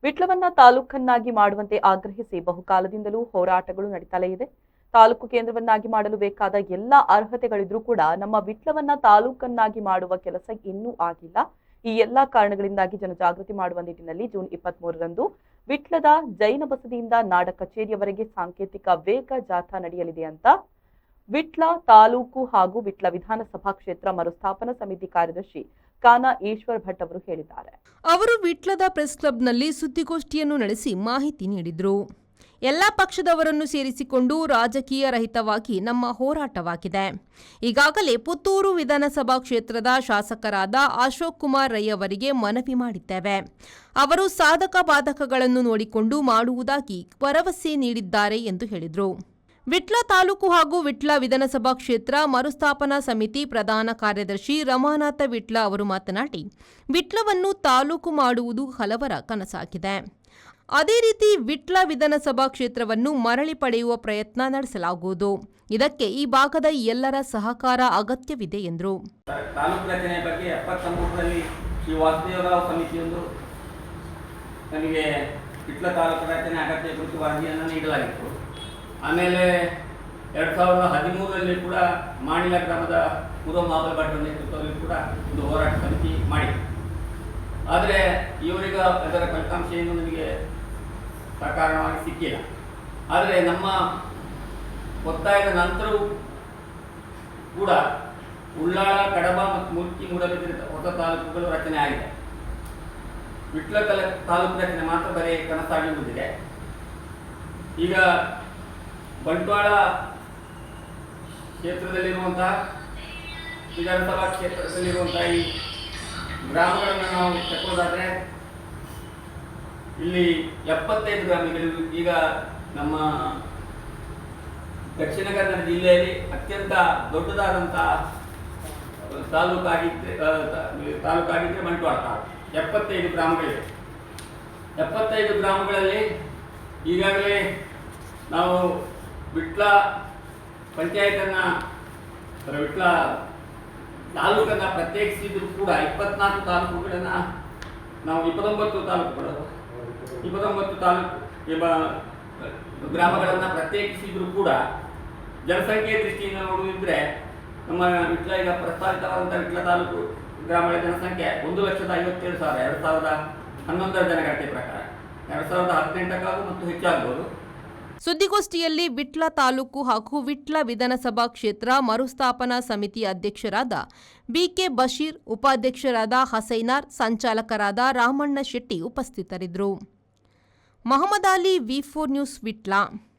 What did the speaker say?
ವಿಟ್ಲವನ್ನ ತಾಲೂಕನ್ನಾಗಿ ಮಾಡುವಂತೆ ಆಗ್ರಹಿಸಿ ಬಹುಕಾಲದಿಂದಲೂ ಹೋರಾಟಗಳು ನಡೀತಲೇ ಇದೆ. ತಾಲೂಕು ಕೇಂದ್ರವನ್ನಾಗಿ ಮಾಡಲು ಬೇಕಾದ ಎಲ್ಲ ಅರ್ಹತೆಗಳಿದ್ರೂ ಕೂಡ ನಮ್ಮ ವಿಟ್ಲವನ್ನ ತಾಲೂಕನ್ನಾಗಿ ಮಾಡುವ ಕೆಲಸ ಇನ್ನೂ ಆಗಿಲ್ಲ. ಈ ಎಲ್ಲಾ ಕಾರಣಗಳಿಂದಾಗಿ ಜನಜಾಗೃತಿ ಮಾಡುವ ನಿಟ್ಟಿನಲ್ಲಿ ಜೂನ್ 23ರಂದು ವಿಟ್ಲದ ಜೈನ ಬಸದಿಯಿಂದ ನಾಡ ಕಚೇರಿಯವರೆಗೆ ಸಾಂಕೇತಿಕ ವೇಗ ಜಾಥಾ ನಡೆಯಲಿದೆ ಅಂತ ವಿಟ್ಲ ತಾಲೂಕು ಹಾಗೂ ವಿಟ್ಲ ವಿಧಾನಸಭಾ ಕ್ಷೇತ್ರ ಮರುಸ್ಥಾಪನಾ ಸಮಿತಿ ಕಾರ್ಯದರ್ಶಿ ಕಾನಾ ಈಶ್ವರ್ ಭಟ್ ಅವರು ಹೇಳಿದ್ದಾರೆ. ಅವರು ವಿಟ್ಲದ ಪ್ರೆಸ್ ಕ್ಲಬ್ನಲ್ಲಿ ಸುದ್ದಿಗೋಷ್ಠಿಯನ್ನು ನಡೆಸಿ ಮಾಹಿತಿ ನೀಡಿದರು. ಎಲ್ಲ ಪಕ್ಷದವರನ್ನು ಸೇರಿಸಿಕೊಂಡು ರಾಜಕೀಯ ರಹಿತವಾಗಿ ನಮ್ಮ ಹೋರಾಟವಾಗಿದೆ. ಈಗಾಗಲೇ ಪುತ್ತೂರು ವಿಧಾನಸಭಾ ಕ್ಷೇತ್ರದ ಶಾಸಕರಾದ ಅಶೋಕ್ ಕುಮಾರ್ ರೈ ಅವರಿಗೆ ಮನವಿ ಮಾಡಿದ್ದೇವೆ. ಅವರು ಸಾಧಕ ಬಾಧಕಗಳನ್ನು ನೋಡಿಕೊಂಡು ಮಾಡುವುದಾಗಿ ಭರವಸೆ ನೀಡಿದ್ದಾರೆ ಎಂದು ಹೇಳಿದರು. ವಿಟ್ಲ ತಾಲೂಕು ಹಾಗೂ ವಿಟ್ಲ ವಿಧಾನಸಭಾ ಕ್ಷೇತ್ರ ಮರುಸ್ಥಾಪನಾ ಸಮಿತಿ ಪ್ರಧಾನ ಕಾರ್ಯದರ್ಶಿ ರಮಾನಾಥ ವಿಟ್ಲ ಅವರು ಮಾತನಾಡಿ, ವಿಟ್ಲವನ್ನು ತಾಲೂಕು ಮಾಡುವುದು ಹಲವರ ಕನಸಾಗಿದೆ. ಅದೇ ರೀತಿ ವಿಟ್ಲ ವಿಧಾನಸಭಾ ಕ್ಷೇತ್ರವನ್ನು ಮರಳಿ ಪಡೆಯುವ ಪ್ರಯತ್ನ ನಡೆಸಲಾಗುವುದು. ಇದಕ್ಕೆ ಈ ಭಾಗದ ಎಲ್ಲರ ಸಹಕಾರ ಅಗತ್ಯವಿದೆ ಎಂದರು. ತಾಲೂಕು ರಚನೆ ಬಗ್ಗೆ 73ರಲ್ಲಿ ಶ್ರೀ ವಾಸುದೇವರಾವ್ ಸಮಿತಿಯೊಂದು ನನಗೆ ವಿಟ್ಲ ತಾಲೂಕು ರಚನೆ ಅಗತ್ಯ ಕುರಿತು ವರದಿಯನ್ನು ನೀಡಲಾಗಿತ್ತು. ಆಮೇಲೆ 2013ರಲ್ಲಿ ಕೂಡ ಮಾಣಿಲ ಗ್ರಾಮದ ಪೂರ್ವ ಮಹಾಬಲ ಭಟ್ರ ನೇತೃತ್ವದಲ್ಲಿ ಕೂಡ ಒಂದು ಹೋರಾಟ ಸಮಿತಿ ಮಾಡಿತ್ತು. ಆದರೆ ಇವರಿಗೆ ಅದರ ಫಲಿತಾಂಶ ಏನು ನನಗೆ ಸಕಾರಣವಾಗಿ ಸಿಕ್ಕಿಲ್ಲ. ಆದರೆ ನಮ್ಮ ಒತ್ತಾಯದ ನಂತರವೂ ಕೂಡ ಉಳ್ಳಾಳ, ಕಡಬ ಮತ್ತು ಮುಲ್ಕಿ, ಮೂಡಬಿದಿರೆ ಹೊಸ ತಾಲೂಕುಗಳು ರಚನೆ ಆಗಿದೆ. ವಿಟ್ಲ ತಾಲೂಕು ರಚನೆ ಮಾತ್ರ ಬರೀ ಕನಸಾಗಿ ಉಳಿದಿದೆ. ಈಗ ಬಂಟ್ವಾಳ ಕ್ಷೇತ್ರದಲ್ಲಿರುವಂತಹ ವಿಧಾನಸಭಾ ಕ್ಷೇತ್ರದಲ್ಲಿರುವಂತಹ ಈ ಗ್ರಾಮಗಳನ್ನು ನಾವು ತಕ್ಕೊಳ್ಳೋದಾದರೆ ಇಲ್ಲಿ 75 ಗ್ರಾಮಗಳು ಈಗ ನಮ್ಮ ದಕ್ಷಿಣ ಕನ್ನಡ ಜಿಲ್ಲೆಯಲ್ಲಿ ಅತ್ಯಂತ ದೊಡ್ಡದಾದಂತಹ ತಾಲೂಕಾಗಿದ್ದರೆ ಬಂಟ್ವಾಳ ತಾಲೂಕು 75 ಗ್ರಾಮಗಳಿವೆ. 75 ಗ್ರಾಮಗಳಲ್ಲಿ ಈಗಾಗಲೇ ನಾವು ವಿಟ್ಲ ಪಂಚಾಯತನ್ನು ವಿಟ್ಲ ತಾಲೂಕನ್ನು ಪ್ರತ್ಯೇಕಿಸಿದ್ರು ಕೂಡ 24 ತಾಲೂಕುಗಳನ್ನು ನಾವು 29 ತಾಲೂಕು ಗ್ರಾಮಗಳನ್ನು ಪ್ರತ್ಯೇಕಿಸಿದ್ರು ಕೂಡ ಜನಸಂಖ್ಯೆ ದೃಷ್ಟಿಯಿಂದ ನೋಡುವುದಿದ್ರೆ ನಮ್ಮ ವಿಟ್ಲ ಈಗ ಪ್ರಸ್ತಾವಿತವಾದಂಥ ವಿಟ್ಲ ತಾಲೂಕು ಗ್ರಾಮಗಳ ಜನಸಂಖ್ಯೆ 1,57,000 2011ರ ಜನಗಣತಿ ಪ್ರಕಾರ 2018 ಮತ್ತು ಹೆಚ್ಚಾಗಬಹುದು. ಸುದ್ದಿಗೋಷ್ಠಿಯಲ್ಲಿ ವಿಟ್ಲ ತಾಲೂಕು ಹಾಗೂ ವಿಟ್ಲ ವಿಧಾನಸಭಾ ಕ್ಷೇತ್ರ ಮರುಸ್ಥಾಪನಾ ಸಮಿತಿ ಅಧ್ಯಕ್ಷರಾದ ಬಿಕೆ ಬಶೀರ್, ಉಪಾಧ್ಯಕ್ಷರಾದ ಹಸೈನಾರ್, ಸಂಚಾಲಕರಾದ ರಾಮಣ್ಣ ಶೆಟ್ಟಿ ಉಪಸ್ಥಿತರಿದ್ದರು. ಮಹಮ್ಮದ್ ಅಲಿ, ವಿ4 ನ್ಯೂಸ್, ವಿಟ್ಲ.